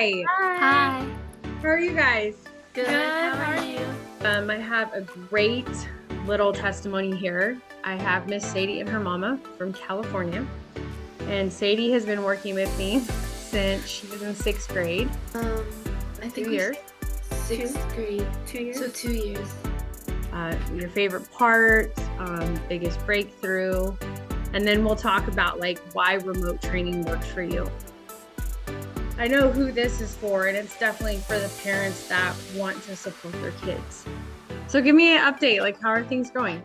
Hi. Hi. How are you guys? Good. How are you? I have a great little testimony here. I have Miss Sadie and her mama from California. And Sadie has been working with me since she was in 6th grade. I think 2 years. 6th grade. 2 years. So 2 years. Your favorite part, biggest breakthrough, and then we'll talk about like why remote training works for you. I know who this is for, and it's definitely for the parents that want to support their kids. So give me an update, like how are things going?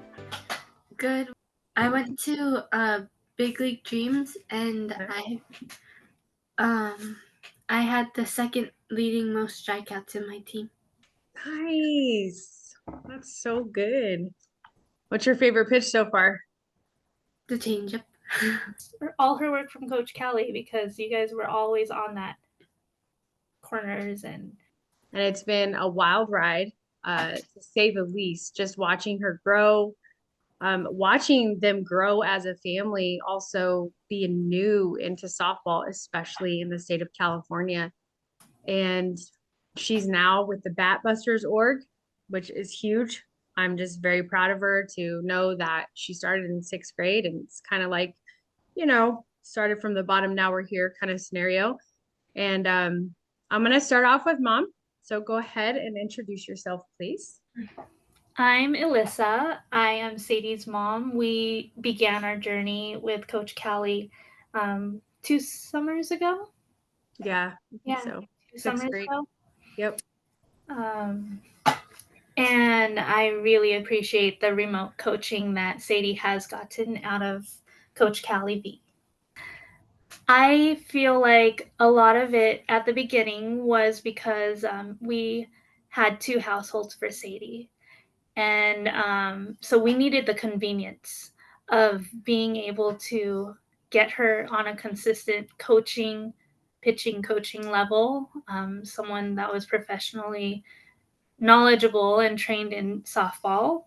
Good. I went to Big League Dreams, and I had the second leading most strikeouts in my team. Nice. That's so good. What's your favorite pitch so far? The changeup. All her work from Coach Kally, because you guys were always on that corners and it's been a wild ride, to say the least. Just watching her grow, watching them grow as a family, also being new into softball, especially in the state of California. And she's now with the Batbusters org, which is huge. I'm just very proud of her to know that she started in 6th grade, and it's kind of like, started from the bottom, now we're here kind of scenario. And I'm going to start off with Mom. So go ahead and introduce yourself, please. I'm Illysa. I am Sadie's mom. We began our journey with Coach Kally 2 summers ago. Yeah. Yeah, So 2 summers ago. Yep. And I really appreciate the remote coaching that Sadie has gotten out of Coach Kally V. I feel like a lot of it at the beginning was because we had 2 households for Sadie. And so we needed the convenience of being able to get her on a consistent pitching coaching level, someone that was professionally knowledgeable and trained in softball.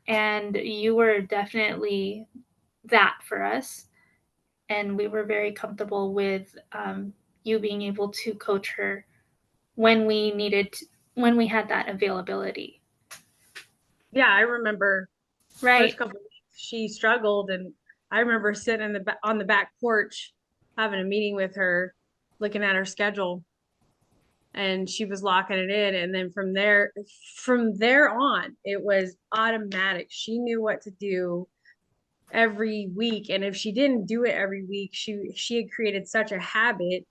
And you were definitely that for us. And we were very comfortable with you being able to coach her when we had that availability. Yeah, I remember Right. first couple of weeks she struggled, and I remember sitting on the back porch having a meeting with her, looking at her schedule, and she was locking it in. And then from there on, it was automatic. She knew what to do every week, and if she didn't do it every week, she had created such a habit.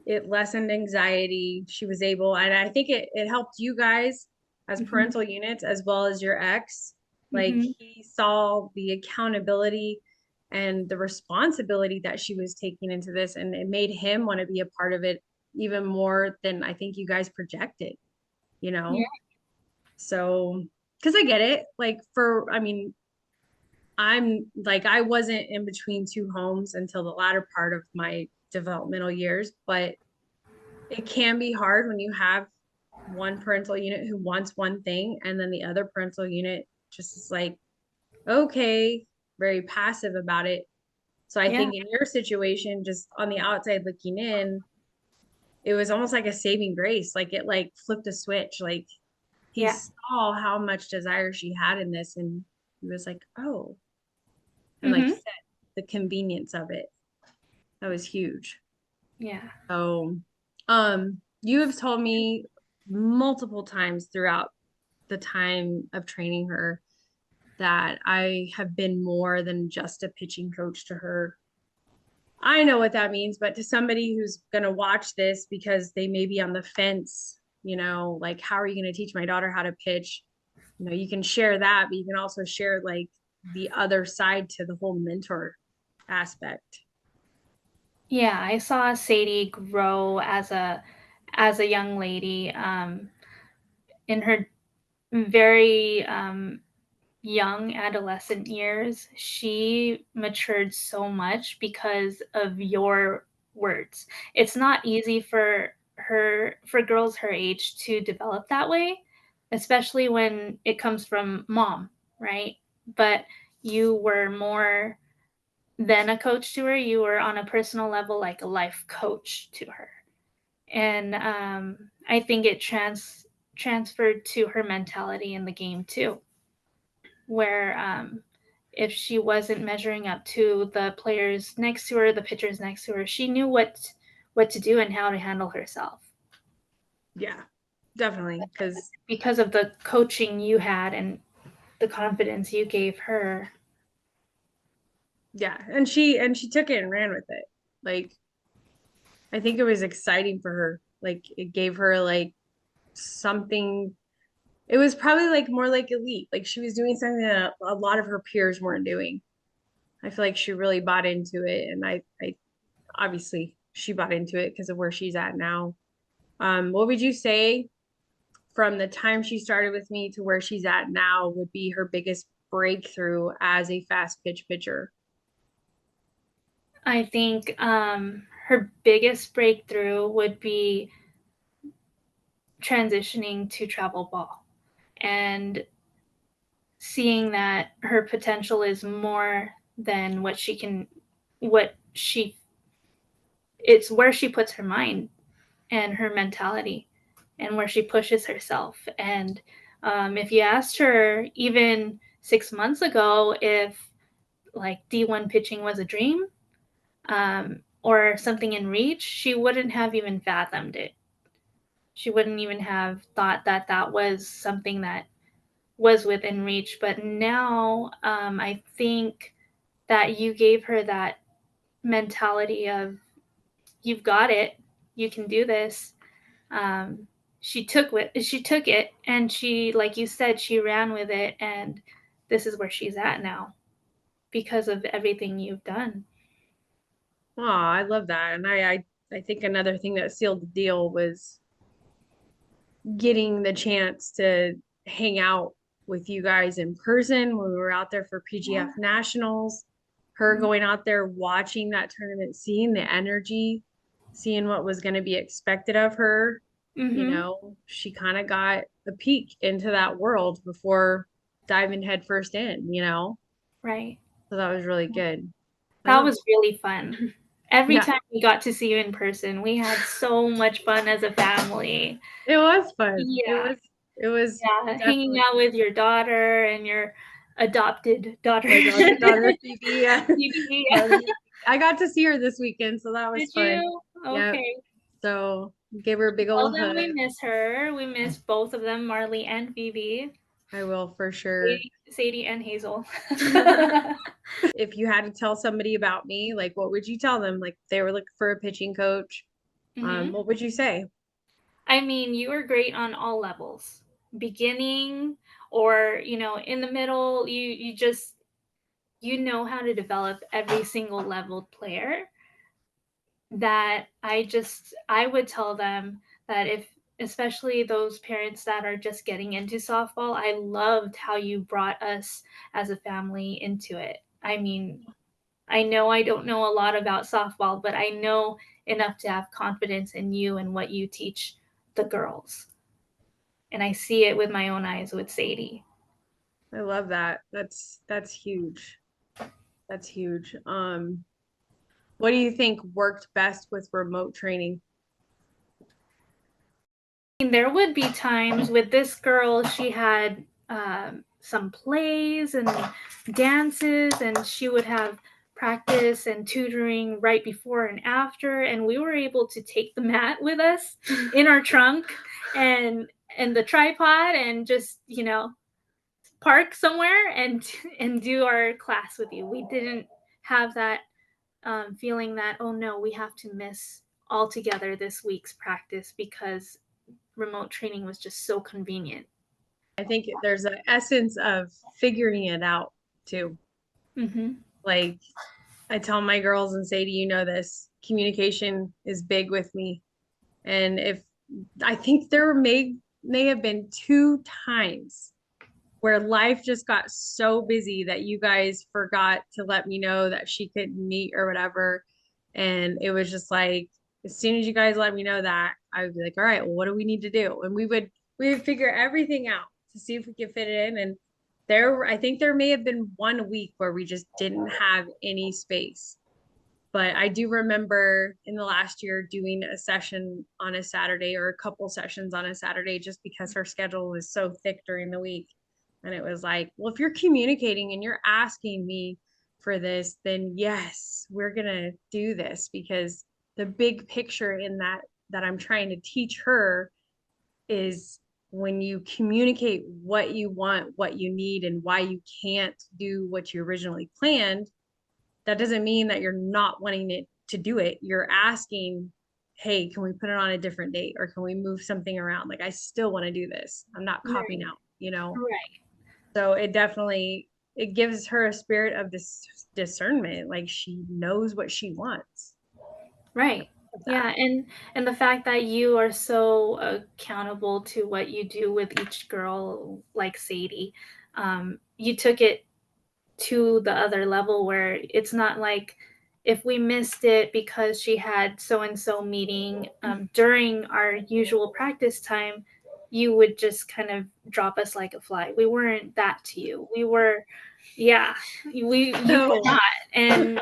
It lessened anxiety. She was able, and I think it helped you guys as parental units as well as your ex. Like he saw the accountability and the responsibility that she was taking into this, and it made him want to be a part of it even more than I think you guys projected, Yeah. So, because I get it, like I'm like, I wasn't in between 2 homes until the latter part of my developmental years, but it can be hard when you have one parental unit who wants one thing, and then the other parental unit just is like, okay, very passive about it. So I think in your situation, just on the outside looking in, it was almost like a saving grace. Like it like flipped a switch. Like he saw how much desire she had in this, and he was like, oh, and like set the convenience of it. That was huge. Yeah. So, you have told me multiple times throughout the time of training her that I have been more than just a pitching coach to her. I know what that means, but to somebody who's going to watch this because they may be on the fence, like, how are you going to teach my daughter how to pitch? You can share that, but you can also share like the other side to the whole mentor aspect. Yeah, I saw Sadie grow as a young lady in her very young adolescent years. She matured so much because of your words. It's not easy for girls her age to develop that way, especially when it comes from mom, right? But you were more than a coach to her. You were on a personal level like a life coach to her. And I think it transferred to her mentality in the game too, where if she wasn't measuring up to the players next to her, the pitchers next to her, she knew what to do and how to handle herself. Yeah, definitely. Because of the coaching you had and the confidence you gave her. Yeah, and she took it and ran with it. Like, I think it was exciting for her. Like, it gave her like something. It was probably like more like elite. Like, she was doing something that a lot of her peers weren't doing. I feel like she really bought into it, and I obviously she bought into it because of where she's at now. What would you say from the time she started with me to where she's at now would be her biggest breakthrough as a fast pitch pitcher? I think her biggest breakthrough would be transitioning to travel ball and seeing that her potential is more than what she it's where she puts her mind and her mentality and where she pushes herself. And if you asked her even 6 months ago if like D1 pitching was a dream, or something in reach, she wouldn't have even fathomed it. She wouldn't even have thought that that was something that was within reach. But now I think that you gave her that mentality of, you've got it, you can do this. She took it, and she, like you said, she ran with it, and this is where she's at now because of everything you've done. Oh, I love that. And I think another thing that sealed the deal was getting the chance to hang out with you guys in person when we were out there for PGF Nationals. Her going out there, watching that tournament, seeing the energy, seeing what was going to be expected of her. You Mm-hmm. know, she kind of got a peek into that world before diving headfirst in, you know? Right. So that was really good. I That love, was really fun. Every yeah, time we got to see you in person, we had so much fun as a family. it was fun. Yeah. It was Yeah. Hanging definitely out with your daughter and your adopted daughter. my adopted daughter, Phoebe. Yeah. Phoebe. I got to see her this weekend, so that was Did fun. you? Yep. Okay. So gave her a big Tell old them hug. we miss her. We miss both of them, Marley and Phoebe. I will for sure. Sadie and Hazel. If you had to tell somebody about me, like what would you tell them? Like if they were looking for a pitching coach, Mm-hmm. what would you say? I mean, you were great on all levels. Beginning or, in the middle, you just how to develop every single leveled player. That I would tell them that, if especially those parents that are just getting into softball, I loved how you brought us as a family into it. I mean, I know I don't know a lot about softball, but I know enough to have confidence in you and what you teach the girls. And I see it with my own eyes with Sadie. I love that. That's huge. That's huge. What do you think worked best with remote training? There would be times with this girl, she had some plays and dances, and she would have practice and tutoring right before and after, and we were able to take the mat with us in our trunk and the tripod, and just park somewhere and do our class with you. We didn't have that feeling that, oh no, we have to miss altogether this week's practice because remote training was just so convenient. I think there's an essence of figuring it out too. Mm-hmm. Like I tell my girls and say, do you know this? Communication is big with me. And if I think there may have been 2 times where life just got so busy that you guys forgot to let me know that she couldn't meet or whatever. And it was just like, as soon as you guys let me know that, I would be like, all right, well, what do we need to do? And we would figure everything out to see if we could fit it in. And I think there may have been 1 week where we just didn't have any space. But I do remember in the last year doing a session on a Saturday or a couple sessions on a Saturday just because her schedule was so thick during the week. And it was like, well, if you're communicating and you're asking me for this, then yes, we're going to do this, because the big picture in that I'm trying to teach her is when you communicate what you want, what you need, and why you can't do what you originally planned, that doesn't mean that you're not wanting it to do it. You're asking, hey, can we put it on a different date, or can we move something around? Like, I still want to do this. I'm not copping out, you know? Right. So it definitely, it gives her a spirit of this discernment. Like, she knows what she wants. Right. Yeah, and the fact that you are so accountable to what you do with each girl, like Sadie, you took it to the other level where it's not like if we missed it because she had so and so meeting during our usual practice time, you would just kind of drop us like a fly. We weren't that to you. We were, yeah, you were not, and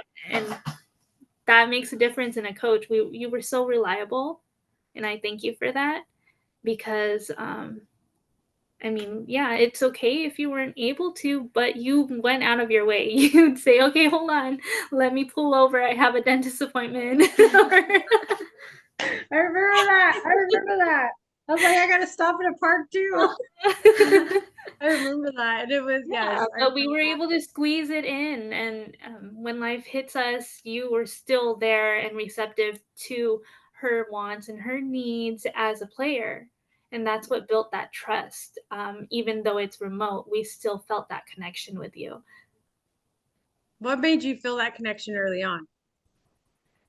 that makes a difference in a coach. You were so reliable, and I thank you for that, because I mean, yeah, it's okay if you weren't able to, but you went out of your way. You'd say, okay, hold on, let me pull over. I have a dentist appointment. I remember that. I remember that. I was like, I gotta stop at a park too. I remember that. And it was, Yeah, yes. but we were able to squeeze it in. And when life hits us, you were still there and receptive to her wants and her needs as a player. And that's what built that trust. Even though it's remote, we still felt that connection with you. What made you feel that connection early on?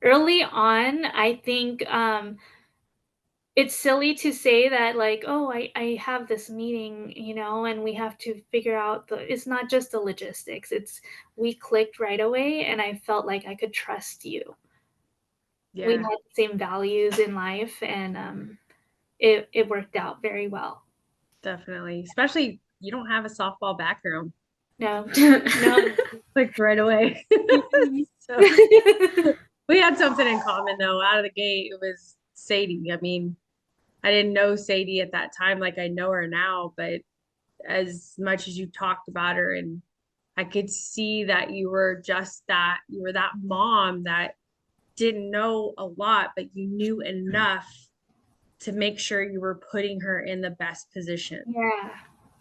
Early on, I think it's silly to say that, like, oh, I have this meeting, and we have to figure out it's not just the logistics. We clicked right away, and I felt like I could trust you. We Yeah, had the same values in life, and it worked out very well. definitely. Especially you don't have a softball background. No, no. Clicked right away. So we had something in common though. Out of the gate, it was Sadie. I mean, I didn't know Sadie at that time like I know her now, but as much as you talked about her, and I could see that you were just that, you were that mom that didn't know a lot, but you knew enough to make sure you were putting her in the best position. Yeah.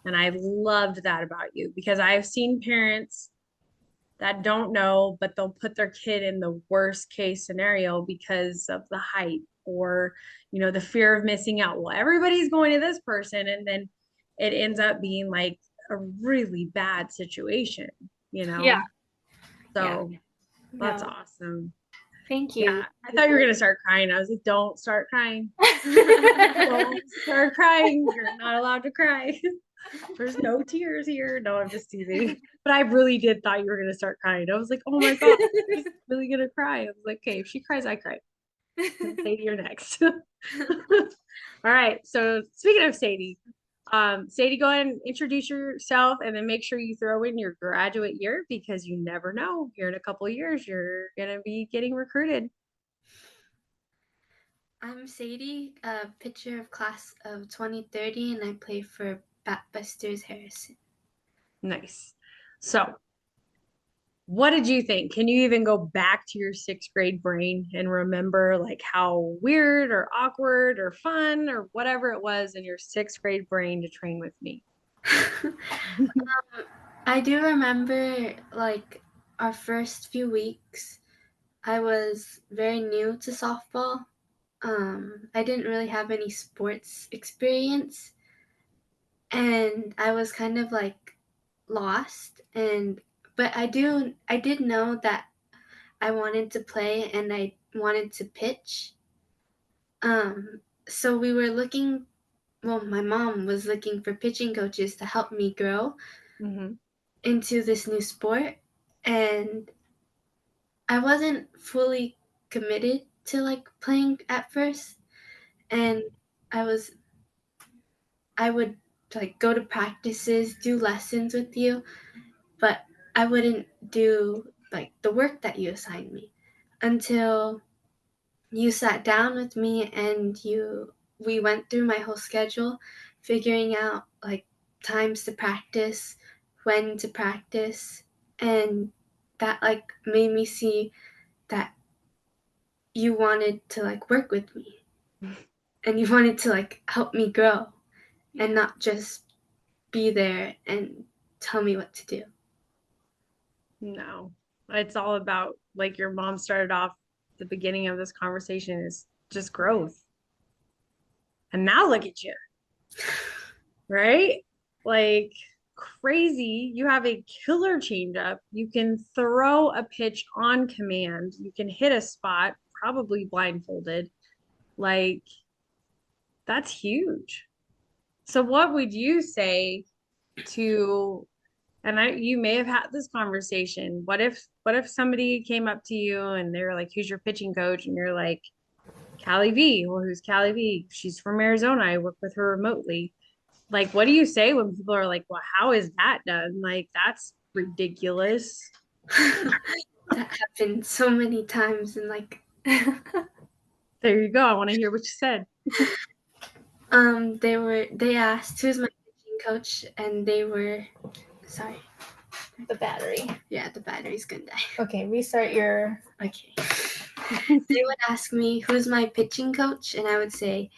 And I loved that about you, because I've seen parents that don't know, but they'll put their kid in the worst case scenario because of the height, or, the fear of missing out. Well, everybody's going to this person. And then it ends up being like a really bad situation, you know? Yeah. So that's No. awesome. Thank Yeah. you. I thought you were going to start crying. I was like, don't start crying. Don't start crying. You're not allowed to cry. There's no tears here. No, I'm just teasing. But I really did thought you were gonna start crying. I was like, oh my God, she's really gonna cry. I was like, okay, if she cries, I cry. Sadie, you're next. All right. So speaking of Sadie, Sadie, go ahead and introduce yourself, and then make sure you throw in your graduate year, because you never know. Here in a couple of years, you're gonna be getting recruited. I'm Sadie, a pitcher of class of 2030, and I play for Batbusters Harrison. Nice. So what did you think? Can you even go back to your sixth grade brain and remember like how weird or awkward or fun or whatever it was in your sixth grade brain to train with me? I do remember like our first few weeks. I was very new to softball. I didn't really have any sports experience, and I was kind of like lost. But I did know that I wanted to play and I wanted to pitch. So we were looking. Well, my mom was looking for pitching coaches to help me grow into this new sport, and I wasn't fully committed to like playing at first, and I was I would like go to practices, do lessons with you, but I wouldn't do like the work that you assigned me. until you sat down with me and we went through my whole schedule, figuring out like times to practice, when to practice, and that like made me see that you wanted to like work with me and you wanted to like help me grow and not just be there and tell me what to do. No, it's all about, like your mom started off the beginning of this conversation, is just growth. And now look at you, right? Like crazy. You have a killer changeup. You can throw a pitch on command. You can hit a spot, probably blindfolded. Like that's huge. So what would you say to, and you may have had this conversation. What if somebody came up to you and they were like, who's your pitching coach? And you're like, Kally V. Well, who's Kally V? She's from Arizona. I work with her remotely. Like, what do you say when people are like, well, how is that done? Like, that's ridiculous. That happened so many times and like There you go. I want to hear what you said. they asked who's my pitching coach and they were sorry. The battery. Yeah, the battery's gonna die. Okay, restart your. Okay. They would ask me who's my pitching coach and I would say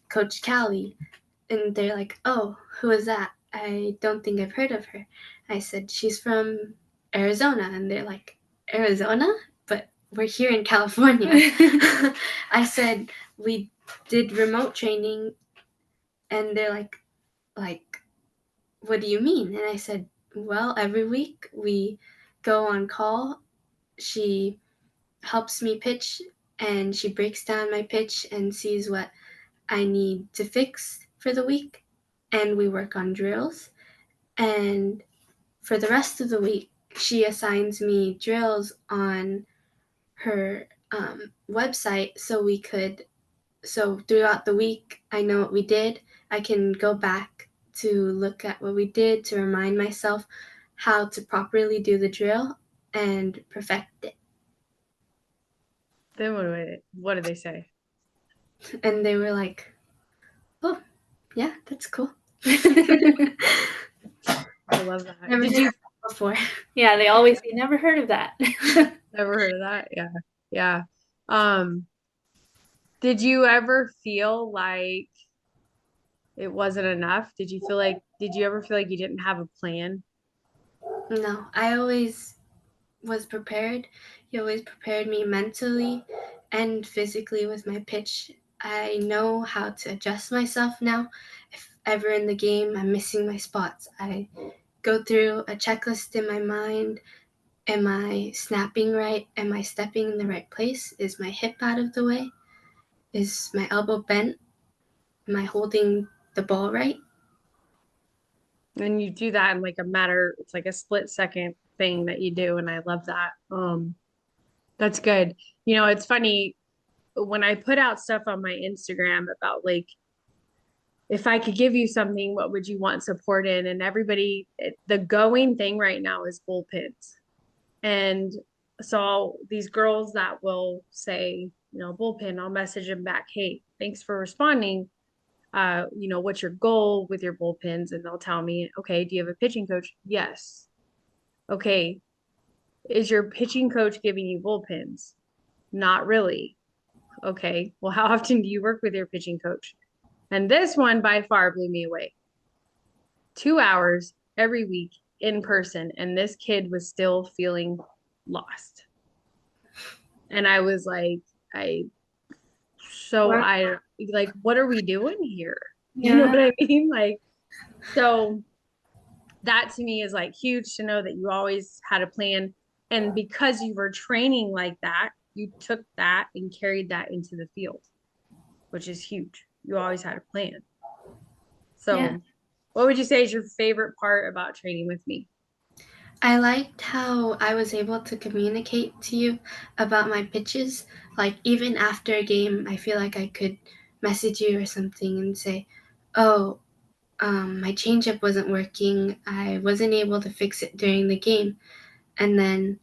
Coach Kally, and they're like, oh, who is that? I don't think I've heard of her. I said, she's from Arizona. And they're like, Arizona? But we're here in California. I said, we did remote training. And they're like, what do you mean? And I said, well, every week we go on call. She helps me pitch and she breaks down my pitch and sees what I need to fix for the week, and we work on drills. And for the rest of the week, she assigns me drills on her website so throughout the week, I know what we did. I can go back to look at what we did to remind myself how to properly do the drill and perfect it. Then what do they say? And they were like, oh, yeah, that's cool. I love that. Never Did did you that before? Yeah, they always say, never heard of that. ever heard of that? Yeah. Yeah. Did you ever feel like it wasn't enough? Did you ever feel like you didn't have a plan? No, I always was prepared. He always prepared me mentally and physically with my pitch. I know how to adjust myself now. If ever in the game I'm missing my spots, I go through a checklist in my mind. Am I snapping right? Am I stepping in the right place? Is my hip out of the way? Is my elbow bent? Am I holding the ball right? And you do that in like it's like a split second thing that you do, and I love that. That's good. It's funny when I put out stuff on my Instagram about like, if I could give you something, what would you want support in? And the going thing right now is bullpens. And so these girls that will say, bullpen, I'll message them back, hey, thanks for responding. What's your goal with your bullpens? And they'll tell me, okay, do you have a pitching coach? Yes. Okay. Is your pitching coach giving you bullpens? Not really. Okay. Well, how often do you work with your pitching coach? And this one by far blew me away. 2 hours every week in person. And this kid was still feeling lost. And I was like, what are we doing here? You know what I mean? Like, so that to me is like huge to know that you always had a plan. And because you were training like that, you took that and carried that into the field, which is huge. You always had a plan. So what would you say is your favorite part about training with me? I liked how I was able to communicate to you about my pitches. Like, even after a game, I feel like I could message you or something and say, oh, my changeup wasn't working. I wasn't able to fix it during the game. And then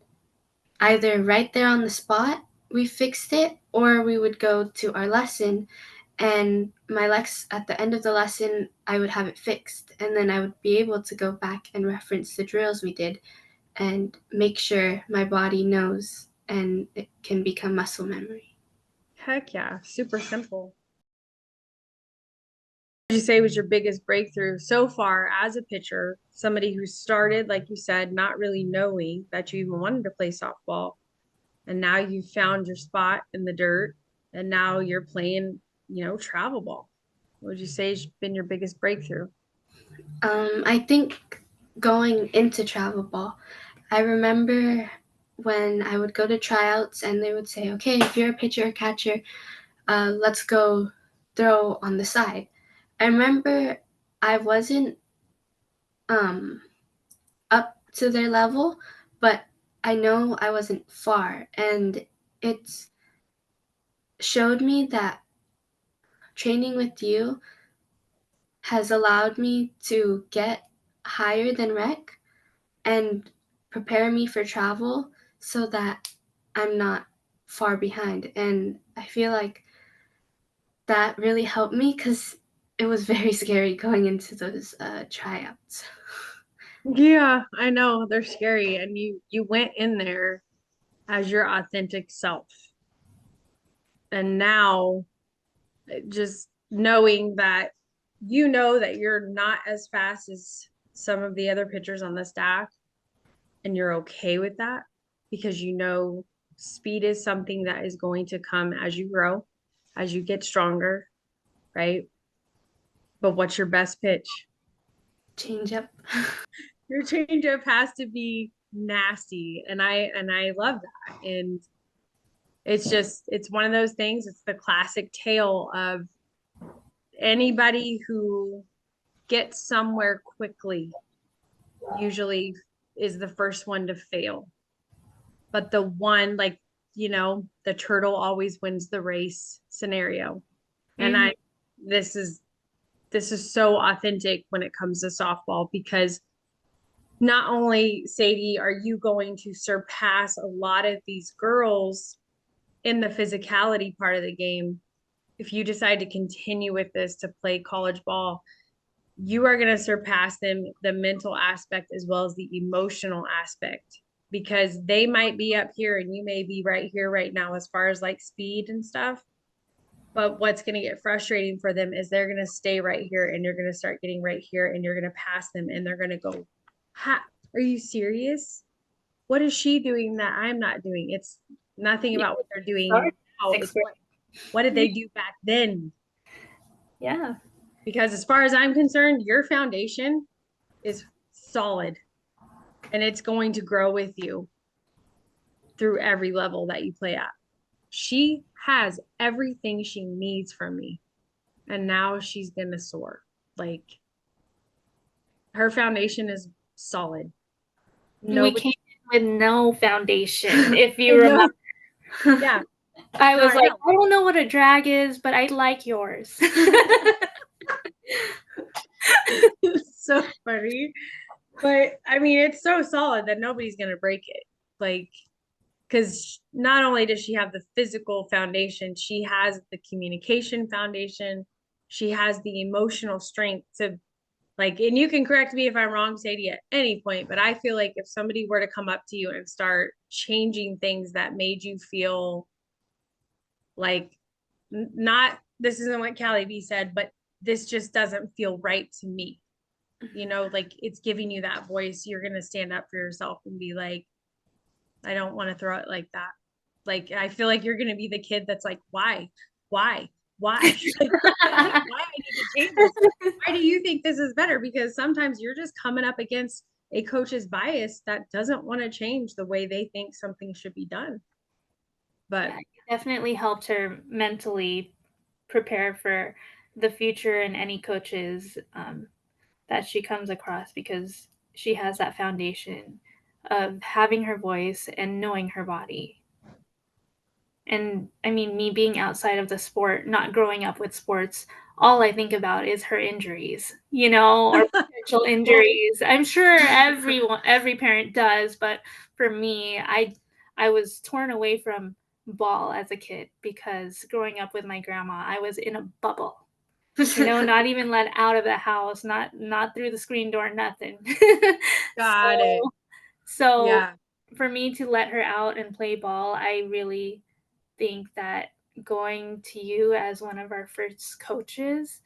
either right there on the spot we fixed it, or we would go to our lesson, and at the end of the lesson, I would have it fixed, and then I would be able to go back and reference the drills we did and make sure my body knows, and it can become muscle memory. Heck yeah, super simple. What would you say was your biggest breakthrough so far as a pitcher? Somebody who started, like you said, not really knowing that you even wanted to play softball, and now you found your spot in the dirt, and now you're playing, travel ball. What would you say has been your biggest breakthrough? I think going into travel ball, I remember when I would go to tryouts and they would say, okay, if you're a pitcher or catcher, let's go throw on the side. I remember I wasn't up to their level, but I know I wasn't far, and it's showed me that training with you has allowed me to get higher than rec and prepare me for travel so that I'm not far behind. And I feel like that really helped me because it was very scary going into those tryouts. Yeah, I know they're scary, and you went in there as your authentic self. And now just knowing that that you're not as fast as some of the other pitchers on the staff, and you're okay with that because speed is something that is going to come as you grow, as you get stronger, right? But what's your best pitch? Changeup. Your changeup has to be nasty, and I love that. And it's one of those things. It's the classic tale of anybody who gets somewhere quickly usually is the first one to fail. But the one, like, the turtle always wins the race scenario. And this is so authentic when it comes to softball, because not only, Sadie, are you going to surpass a lot of these girls in the physicality part of the game, if you decide to continue with this to play college ball, you are going to surpass them, the mental aspect as well as the emotional aspect, because they might be up here and you may be right here right now as far as like speed and stuff. But what's going to get frustrating for them is they're going to stay right here, and you're going to start getting right here, and you're going to pass them, and they're going to go, are you serious? What is she doing that I'm not doing? It's nothing about what they're doing now. It's what did they do back then? Yeah. Because as far as I'm concerned, your foundation is solid, and it's going to grow with you through every level that you play at. She has everything she needs from me, and now she's going to soar. Like, her foundation is solid. We came in with no foundation, if you remember. Yeah. I was like, I don't know what a drag is, but I like yours. It's so funny. But I mean, it's so solid that nobody's going to break it. Like, because not only does she have the physical foundation, she has the communication foundation. She has the emotional strength to, like, and you can correct me if I'm wrong, Sadie, at any point, but I feel like if somebody were to come up to you and start changing things that made you feel like, not, this isn't what Kally V said, but this just doesn't feel right to me. Like, it's giving you that voice. You're going to stand up for yourself and be like, I don't want to throw it like that. Like, I feel like you're going to be the kid that's like, why? Like, why I need to change this? Why do you think this is better? Because sometimes you're just coming up against a coach's bias that doesn't want to change the way they think something should be done. But yeah, it definitely helped her mentally prepare for the future and any coaches that she comes across, because she has that foundation of having her voice and knowing her body. And I mean, me being outside of the sport, not growing up with sports, all I think about is her injuries, or potential injuries. I'm sure every parent does, but for me, I I was torn away from ball as a kid because growing up with my grandma, I was in a bubble. Not even let out of the house, not through the screen door, nothing. Got it. So Yeah. for me to let her out and play ball, I really think that going to you as one of our first coaches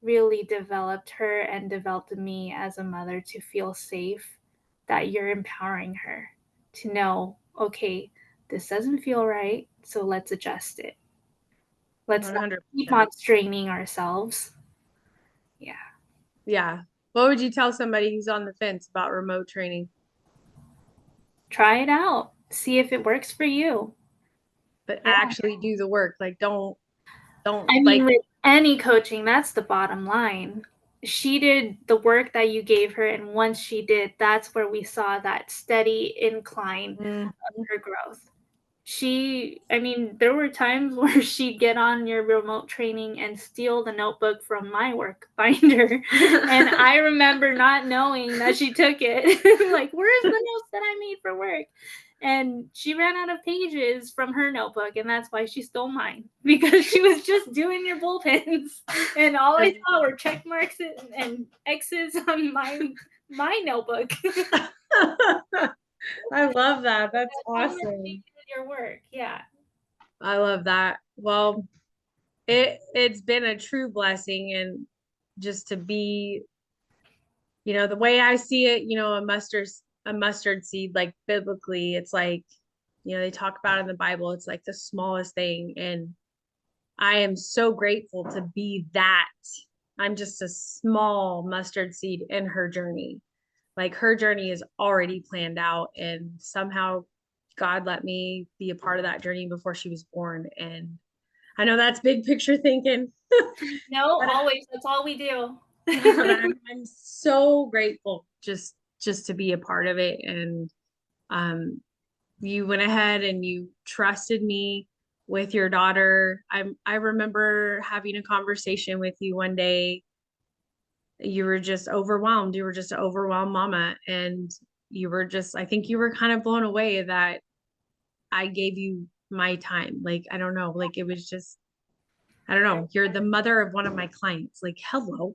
really developed her and developed me as a mother to feel safe, that you're empowering her to know, okay, this doesn't feel right, so let's adjust it. Let's not 100%. keep on straining ourselves. Yeah. Yeah. What would you tell somebody who's on the fence about remote training? Try it out. See if it works for you. But Yeah. actually do the work. Like, don't I mean, with any coaching, that's the bottom line. She did the work that you gave her, and once she did, that's where we saw that steady incline of her growth. There were times where she'd get on your remote training and steal the notebook from my work binder. And I remember not knowing that she took it. Like, where's the notes that I made for work? And she ran out of pages from her notebook, and that's why she stole mine, because she was just doing your bullpens. And all I saw were check marks and X's on my notebook. I love that. That's awesome. Your work. Yeah. I love that. Well, it's been a true blessing, and just to be, the way I see it, a mustard seed, like biblically, it's like, they talk about in the Bible, it's like the smallest thing. And I am so grateful to be that. I'm just a small mustard seed in her journey. Like, her journey is already planned out, and somehow God let me be a part of that journey before she was born. And I know that's big picture thinking. No, always. That's all we do. But I'm so grateful just to be a part of it. And you went ahead and you trusted me with your daughter. I remember having a conversation with you one day. You were just overwhelmed. You were just an overwhelmed mama. And I think you were kind of blown away that I gave you my time. Like, I don't know, like, it was just, I don't know. You're the mother of one of my clients. Like, hello.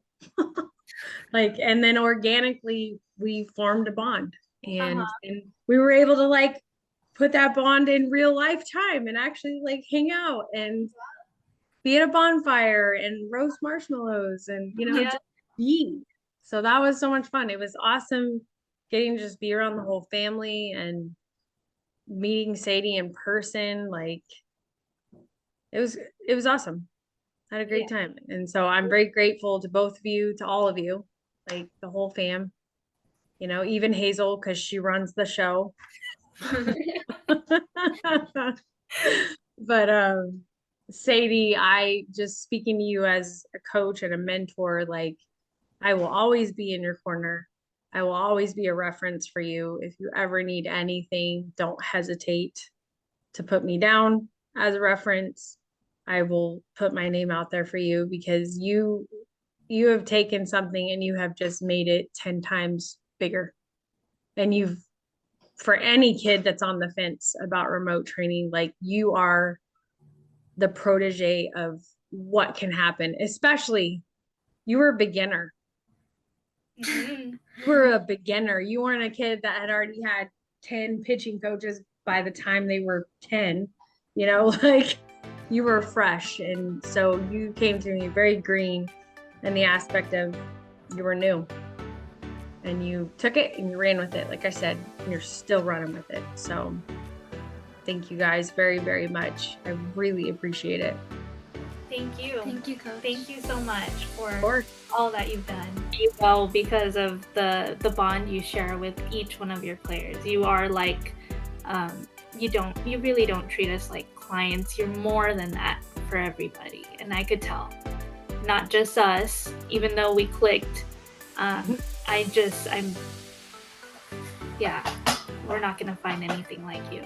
Like, and then organically we formed a bond, and we were able to like put that bond in real life time and actually like hang out and be at a bonfire and roast marshmallows and, just be. So that was so much fun. It was awesome getting to just be around the whole family and meeting Sadie in person. Like, it was awesome. I had a great time. And so I'm very grateful to both of you, to all of you, like the whole fam, even Hazel, because she runs the show. But Sadie, I just, speaking to you as a coach and a mentor, like, I will always be in your corner. I will always be a reference for you. If you ever need anything, don't hesitate to put me down as a reference. I will put my name out there for you, because you have taken something and you have just made it 10 times bigger. And for any kid that's on the fence about remote training, like, you are the protege of what can happen. Especially, you were a beginner. You were a beginner. You weren't a kid that had already had 10 pitching coaches by the time they were 10, like, you were fresh. And so you came to me very green in the aspect of you were new, and you took it and you ran with it. Like I said, and you're still running with it. So thank you guys very, very much. I really appreciate it. Thank you. Thank you, Coach. Thank you so much for all that you've done. Well, because of the bond you share with each one of your players. You are like, you really don't treat us like clients. You're more than that for everybody. And I could tell, not just us, even though we clicked. We're not going to find anything like you.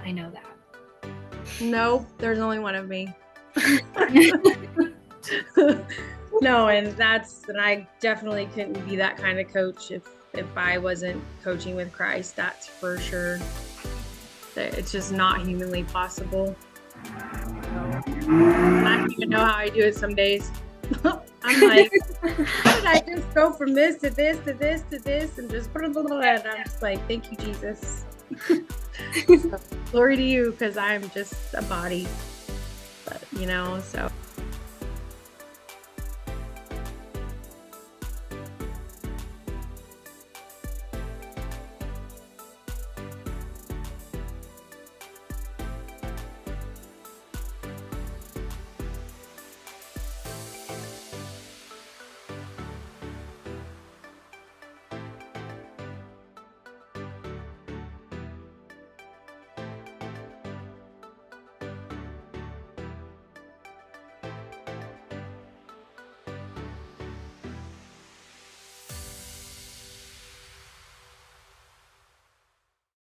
I know that. No, there's only one of me. No, and I definitely couldn't be that kind of coach if I wasn't coaching with Christ. That's for sure. It's just not humanly possible. So, I don't even know how I do it some days. I'm like, how did I just go from this to this to this to this and just blah, blah, blah, and I'm just like, thank you, Jesus. So, glory to you, because I'm just a body. But so